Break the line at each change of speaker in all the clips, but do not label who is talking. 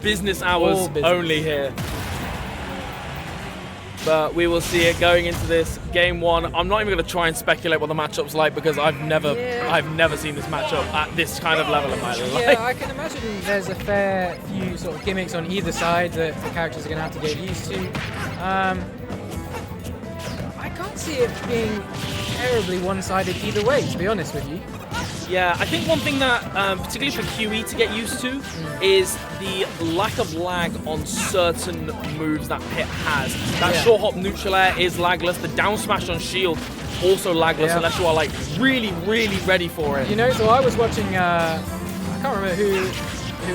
business hours only here. But we will see it going into this game one. I'm not even going to try and speculate what the matchup's like because I've never seen this matchup at this kind of level in my life.
Yeah, I can imagine there's a fair few sort of gimmicks on either side that the characters are going to have to get used to. I can't see it being terribly one-sided either way, to be honest with you.
Yeah, I think one thing that, particularly for Huwy to get used to, is the lack of lag on certain moves that Pit has. That short hop neutral air is lagless. The down smash on shield also lagless unless you are like really, really ready for it.
You know, so I was watching, I can't remember who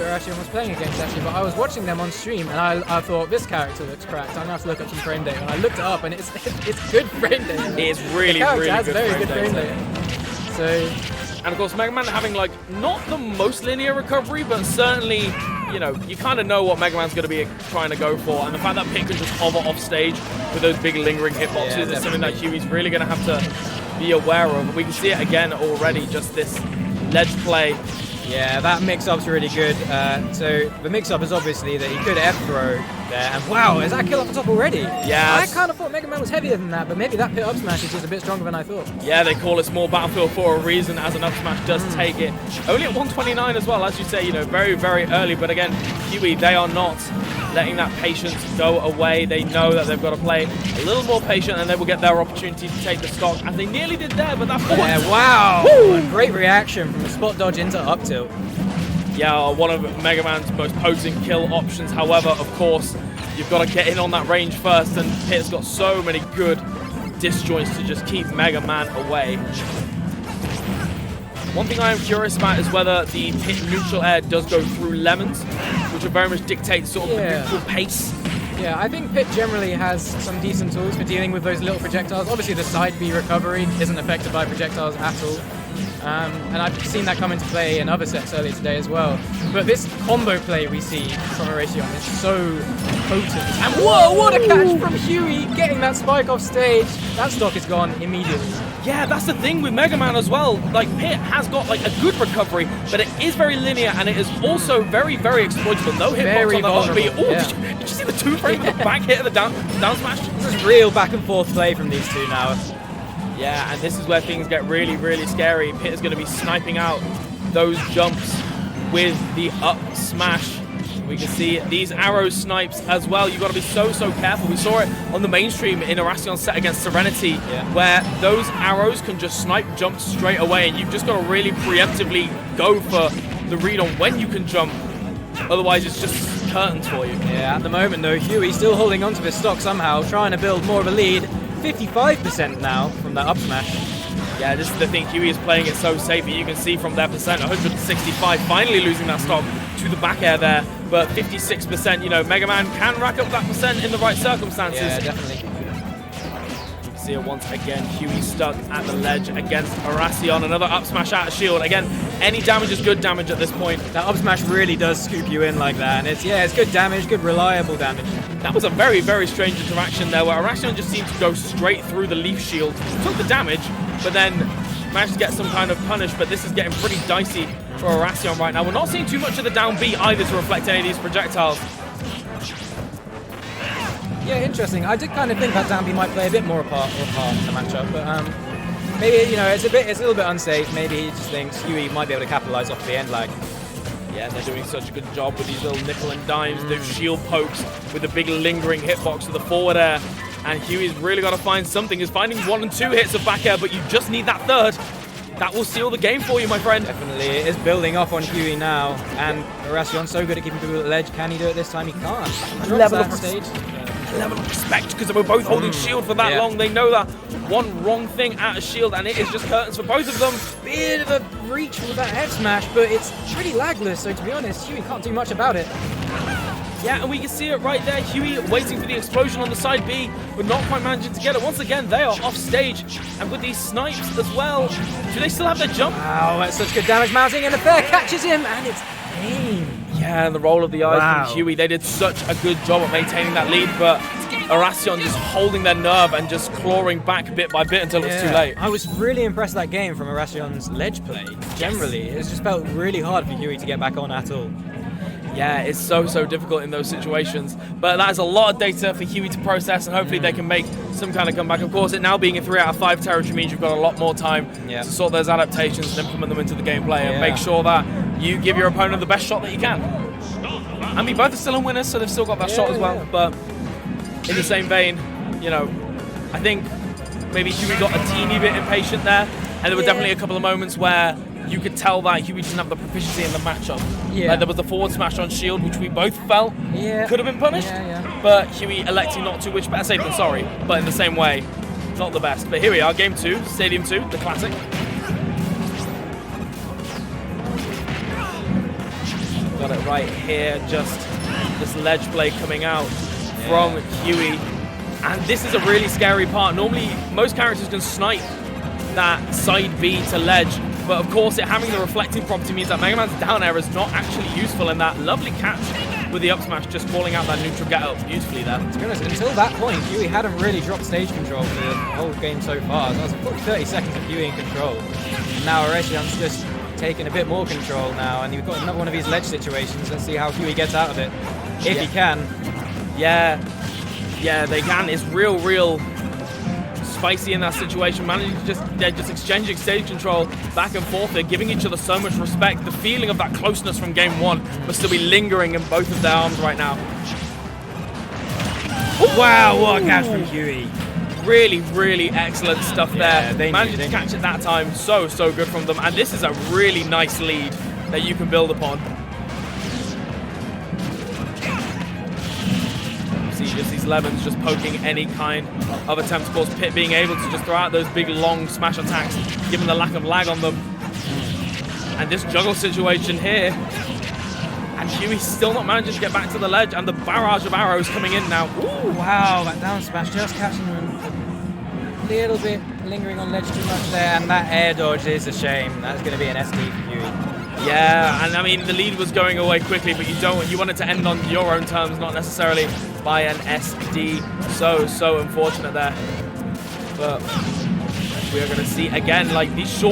Oración was playing against actually, but I was watching them on stream and I thought this character looks cracked. I'm gonna have to look up some frame data. And I looked it up and it's good frame data.
It is really, really
has
good
very
frame
good frame
data.
data. So.
And of course, Mega Man having like not the most linear recovery, but certainly, you know, you kind of know what Mega Man's going to be trying to go for. And the fact that Pit can just hover off stage with those big lingering hitboxes is something that Huwy's really going to have to be aware of. We can see it again already, just this ledge play.
Yeah, that mix-up's really good. So the mix-up is obviously that he could F-throw there. And wow, is that kill off the top already?
Yeah.
I kind of thought Mega Man was heavier than that, but maybe that pit up smash is just a bit stronger than I thought.
Yeah, they call it small battlefield for a reason, as an up smash does take it. Only at 129 as well, as you say, you know, very, very early. But again, Huwy, they are not letting that patience go away. They know that they've got to play a little more patient and they will get their opportunity to take the stock, as they nearly did there, but that forward.
Yeah, wow! Woo! Great reaction from a spot dodge into up tilt.
Yeah, one of Mega Man's most potent kill options. However, of course, you've got to get in on that range first, and Pit's got so many good disjoints to just keep Mega Man away. One thing I am curious about is whether the Pit neutral air does go through lemons, which will very much dictate sort of the neutral pace.
Yeah, I think Pit generally has some decent tools for dealing with those little projectiles. Obviously, the side B recovery isn't affected by projectiles at all. And I've seen that come into play in other sets earlier today as well. But this combo play we see from Oración is so potent. And whoa, what a catch from Huwy, getting that spike off stage. That stock is gone immediately.
Yeah, that's the thing with Mega Man as well. Like, Pit has got like a good recovery, but it is very linear and it is also very, very exploitable. No hitbox on that bottom B. Oh, did you see the two frame of the back hit of the down smash?
This is real back and forth play from these two now.
Yeah, and this is where things get really, really scary. Pit is going to be sniping out those jumps with the up smash. We can see these arrow snipes as well. You've got to be so, so careful. We saw it on the mainstream in Oración's set against Serenity, where those arrows can just snipe jumps straight away, and you've just got to really preemptively go for the read on when you can jump. Otherwise, it's just curtains for you.
Yeah, at the moment, though, Huwy still holding onto this stock somehow, trying to build more of a lead. 55% now from that up smash.
Yeah, this is the thing. Huwy is playing it so safe. You can see from their percent, 165, finally losing that stock to the back air there. But 56%, you know, Mega Man can rack up that percent in the right circumstances.
Yeah, definitely.
You can see it once again. Huwy stuck at the ledge against Oración. Another up smash out of shield. Again, any damage is good damage at this point.
That up smash really does scoop you in like that. And it's good damage, good reliable damage.
That was a very, very strange interaction there where Oración just seemed to go straight through the leaf shield, took the damage, but then managed to get some kind of punish. But this is getting pretty dicey for Oración right now. We're not seeing too much of the down B either to reflect any of these projectiles.
Yeah, interesting. I did kind of think that down B might play a bit more part in the matchup, but maybe, you know, it's a little bit unsafe. Maybe he just thinks Huwy might be able to capitalize off the end lag.
Yeah, they're doing such a good job with these little nickel and dimes, those shield pokes with the big lingering hitbox to the forward air. And Huwy's really got to find something. He's finding 1 and 2 hits of back air, but you just need that third. That will seal the game for you, my friend.
Definitely. It is building off on Huwy now. And Oración so good at keeping people at the ledge. Can he do it this time? He can't.
Level of respect, because they were both holding shield for that long. They know that one wrong thing out of shield, and it is just curtains for both of them.
Bit of a reach with that head smash, but it's pretty lagless, so to be honest, Huwy can't do much about it.
Yeah, and we can see it right there. Huwy waiting for the explosion on the side B, but not quite managing to get it. Once again, they are off stage, and with these snipes as well, do they still have their jump?
Wow, that's such good damage mounting, and the fair catches him, and it's game.
Yeah, and the roll of the eyes from Huwy. They did such a good job at maintaining that lead, but Oración just holding their nerve and just clawing back bit by bit until it's too late.
I was really impressed with that game from Oración's ledge play. Generally, it's just felt really hard for Huwy to get back on at all.
Yeah, it's so difficult in those situations. But that is a lot of data for Huwy to process, and hopefully they can make some kind of comeback. Of course, it now being a 3 out of 5 territory means you've got a lot more time to sort those adaptations and implement them into the gameplay and make sure that you give your opponent the best shot that you can. I mean, both are still in winners, so they've still got that shot as well. But in the same vein, you know, I think maybe Huwy got a teeny bit impatient there, and there were definitely a couple of moments where you could tell that Huwy didn't have the proficiency in the matchup. Like there was the forward smash on shield, which we both felt could have been punished, but Huwy electing not to, which better safe than sorry, but in the same way, not the best. But here we are, game 2, Stadium 2, the classic. Got it right here, just this ledge play coming out from Huwy. And this is a really scary part. Normally, most characters can snipe that side B to ledge, but of course, it having the reflecting property means that Mega Man's down air is not actually useful, and that lovely catch with the up smash just calling out that neutral get up beautifully there.
To be honest, until that point, Huwy hadn't really dropped stage control for the whole game so far. So that was 30 seconds of Huwy in control. And now Oración's just taking a bit more control now, and you've got another one of these ledge situations. Let's see how Huwy gets out of it, if he can.
Yeah, they can. It's real spicy in that situation, managing to they're just exchanging stage control back and forth. They're giving each other so much respect. The feeling of that closeness from game 1 must still be lingering in both of their arms right now.
Wow, what a catch from Huwy.
Really excellent stuff there. Managing to
knew.
catch it that time, so good from them. And this is a really nice lead that you can build upon. Just these lemons just poking any kind of attempt. Of course, Pit being able to just throw out those big long smash attacks, given the lack of lag on them. And this juggle situation here. And Huwy's still not managing to get back to the ledge, and the barrage of arrows coming in now.
Ooh, wow, that down smash just catching him a little bit, lingering on ledge too much there, and that air dodge is a shame. That's going to be an SD for Huwy.
Yeah, and I mean, the lead was going away quickly, but you want it to end on your own terms, not necessarily by an SD. So unfortunate there. But we are going to see again, like these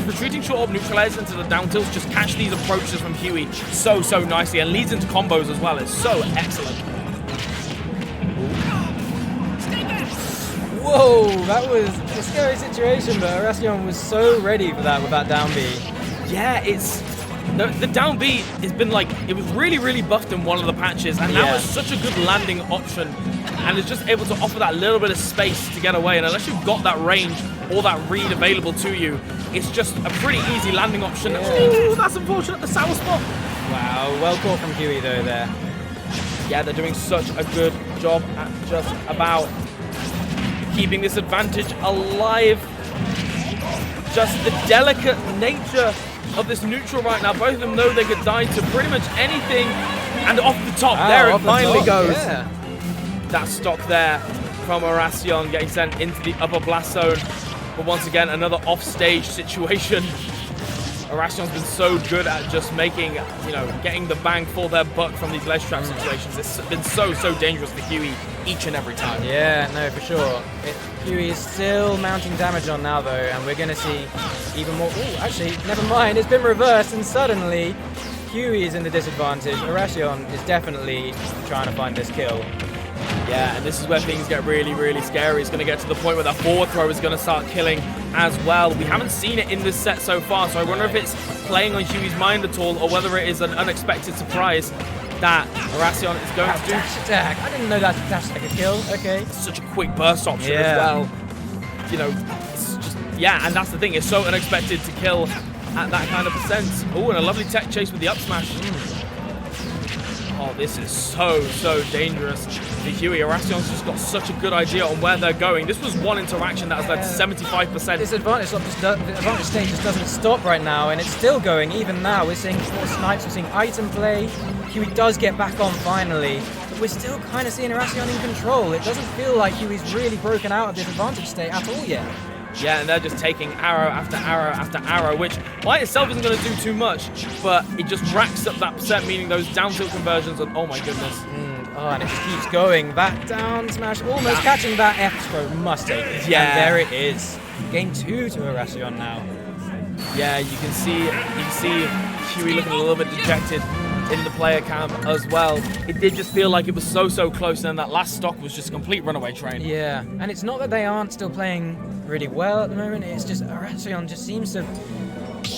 retreating short hop neutralizers into the down tilts just catch these approaches from Huwy so nicely, and leads into combos as well. It's so excellent.
Whoa, that was a scary situation, but Oración was so ready for that with that down B.
Yeah, it's the down B has been like, it was really buffed in one of the patches, and now it's such a good landing option, and it's just able to offer that little bit of space to get away. And unless you've got that range or that read available to you, it's just a pretty easy landing option. Ooh, that's unfortunate, the sour spot.
Wow, well caught from Huwy though there.
Yeah, they're doing such a good job at just about keeping this advantage alive. Just the delicate nature of this neutral right now. Both of them know they could die to pretty much anything. And off the top, there it finally goes.
Yeah.
That stock there from Oración getting sent into the upper blast zone. But once again, another off-stage situation. Oración's been so good at just making, getting the bang for their buck from these ledge trap situations. It's been so dangerous for Huwy each and every time.
Yeah, no, for sure. Huwy is still mounting damage on now, though, and we're going to see even more. Ooh, actually, never mind. It's been reversed, and suddenly Huwy is in the disadvantage. Oración is definitely trying to find this kill.
Yeah, and this is where things get really scary. It's going to get to the point where that forward throw is going to start killing as well. We haven't seen it in this set so far, so I wonder if it's playing on Huwy's mind at all, or whether it is an unexpected surprise that Oración is going to do.
Dash attack. I didn't know that dash attack could kill. Okay.
It's such a quick burst option as well. It's just, and that's the thing. It's so unexpected to kill at that kind of percent. Oh, and a lovely tech chase with the up smash. Oh, this is so dangerous for Huwy. Oración's just got such a good idea on where they're going. This was one interaction that has led to 75%.
This advantage stage just doesn't stop right now, and it's still going. Even now, we're seeing more snipes, we're seeing item play. Huwy does get back on finally, but we're still kind of seeing Oración in control. It doesn't feel like Huwy's really broken out of this advantage state at all yet.
Yeah, and they're just taking arrow after arrow after arrow, which by itself isn't going to do too much, but it just racks up that percent, meaning those down tilt conversions, and oh my goodness.
And it just keeps going. That down smash, almost catching that F throw, must take it.
Yeah.
And there it is. Game 2 to Oración now.
Yeah, you can see Huwy looking a little bit dejected, in the player cam as well. It did just feel like it was so close, and that last stock was just a complete runaway train.
Yeah, and it's not that they aren't still playing really well at the moment, it's just Oración just seems to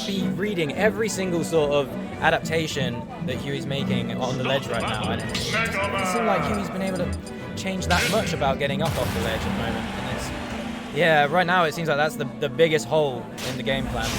be reading every single sort of adaptation that Huwy's making on the ledge right now. And it doesn't seem like Huwy's been able to change that much about getting up off the ledge at the moment. And it's, yeah, right now it seems like that's the biggest hole in the game plan.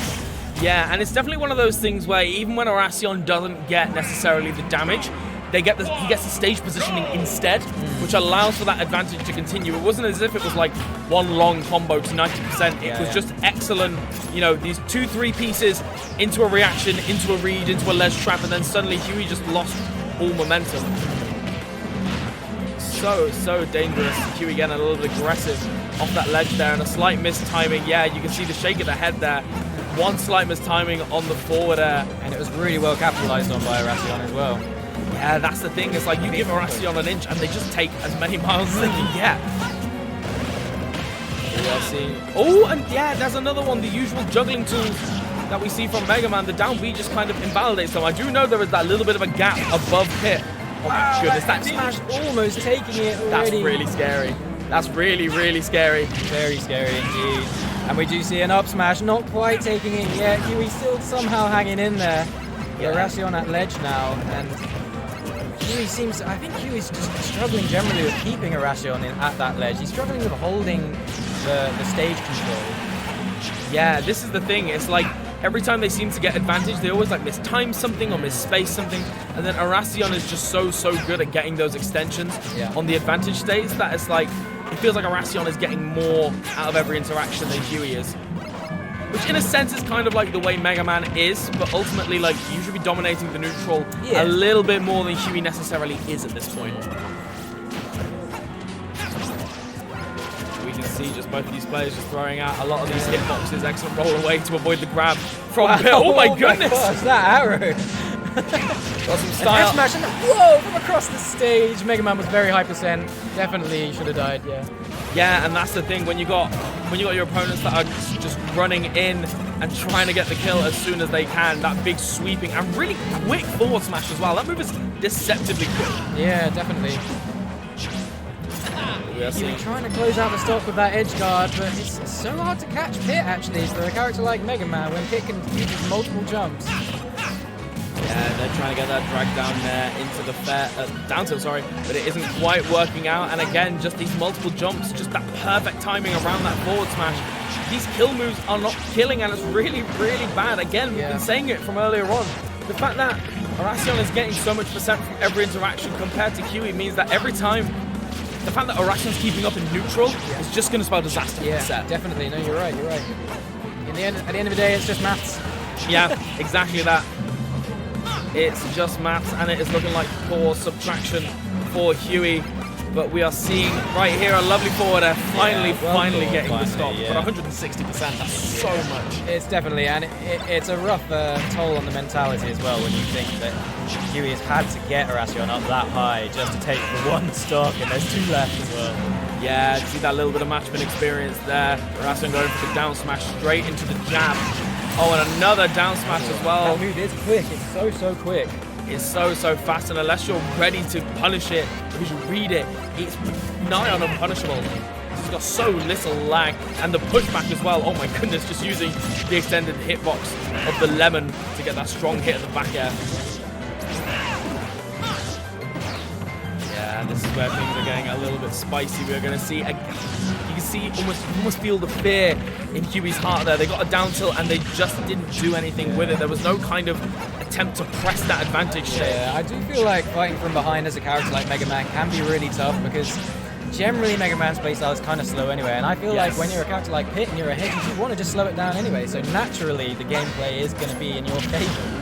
Yeah, and it's definitely one of those things where even when Oración doesn't get necessarily the damage, he gets the stage positioning instead, which allows for that advantage to continue. It wasn't as if it was like one long combo to 90%. It was just excellent, you know, these 2-3 pieces into a reaction, into a read, into a ledge trap, and then suddenly Huwy just lost all momentum. So dangerous. Huwy getting a little bit aggressive off that ledge there, and a slight mistiming. Yeah, you can see the shake of the head there. One slight mistiming on the forward air.
And it was really well capitalized on by Oración as well.
Yeah, that's the thing. It's like you give Oración an inch and they just take as many miles as they can get. We are seeing... Oh, and yeah, there's another one. The usual juggling tools that we see from Mega Man. The down B just kind of invalidates them. I do know there is that little bit of a gap above Pit. Oh my goodness, that
smash almost taking it already.
That's really scary. That's really scary.
Very scary indeed. And we do see an up smash, not quite taking it yet. Huwy still somehow hanging in there. Yeah, Oración at ledge now, and Huwy seems... I think Huwy's just struggling generally with keeping Oración at that ledge. He's struggling with holding the stage control.
Yeah, this is the thing. It's like every time they seem to get advantage, they always like mistime something or misspace something, and then Oración is just so good at getting those extensions on the advantage states that it's like it feels like Oración is getting more out of every interaction than Huwy is. Which in a sense is kind of like the way Mega Man is, but ultimately like you should be dominating the neutral a little bit more than Huwy necessarily is at this point. We can see just both of these players just throwing out a lot of these hitboxes. Excellent roll away to avoid the grab from Bill. Oh my goodness!
Gosh, that arrow!
Got some style.
F smash and whoa, from across the stage. Mega Man was very high percent. Definitely should have died, yeah.
Yeah, and that's the thing, when you got your opponents that are just running in and trying to get the kill as soon as they can, that big sweeping and really quick forward smash as well. That move is deceptively quick.
Yeah, definitely. You're trying to close out the stock with that edge guard, but it's so hard to catch Pit actually for a character like Mega Man when Pit can use multiple jumps.
Yeah, they're trying to get that drag down there into the down tilt, sorry, but it isn't quite working out. And again, just these multiple jumps, just that perfect timing around that forward smash. These kill moves are not killing, and it's really bad. Again, we've been saying it from earlier on. The fact that Oración is getting so much percent from every interaction compared to Huwy means that every time, the fact that Oración's keeping up in neutral is just going to spell disaster for the set.
Definitely. No, you're right. At the end of the day, it's just maths.
Yeah, exactly that. It's just maths, and it is looking like poor subtraction for Huwy. But we are seeing right here a lovely forward air, finally getting the stop. But 160%, that's so much.
It's definitely, and it's a rough toll on the mentality as well when you think that Huwy has had to get Oración up that high just to take the one stock, and there's two left as well.
Yeah, see that little bit of matchman experience there. Oración going for the down smash straight into the jab. Oh, and another down smash as well.
That move is quick. It's so quick.
It's so fast, and unless you're ready to punish it, because you read it, it's nigh on unpunishable. It's got so little lag, and the pushback as well. Oh my goodness, just using the extended hitbox of the lemon to get that strong hit at the back air. Yeah, this is where things are getting a little bit spicy. We're going to see, you can see, almost feel the fear in Huwy's heart there. They got a down tilt and they just didn't do anything with it. There was no kind of attempt to press that advantage stage.
Yeah, I do feel like fighting from behind as a character like Mega Man can be really tough, because generally Mega Man's playstyle is kind of slow anyway, and I feel like when you're a character like Pit and you're ahead, you want to just slow it down anyway, so naturally the gameplay is going to be in your favor.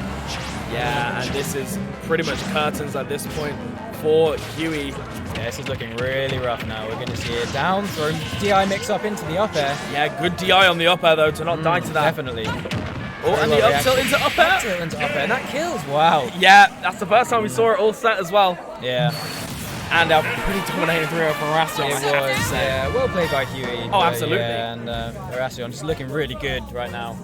Yeah, and this is pretty much curtains at this point for Huwy.
Yeah, this is looking really rough now. We're going to see it down, throw DI mix up into the up air.
Yeah, good DI on the up air though, to not die to that.
Definitely.
Oh, and the up tilt into up air.
Up tilt into up air, and that kills. Wow.
Yeah, that's the first time we saw it all set as well.
Yeah.
And a pretty dominating 3-0 from Oración.
It was, yeah. Well played by Huwy.
Oh, absolutely.
Yeah, and Oración just looking really good right now.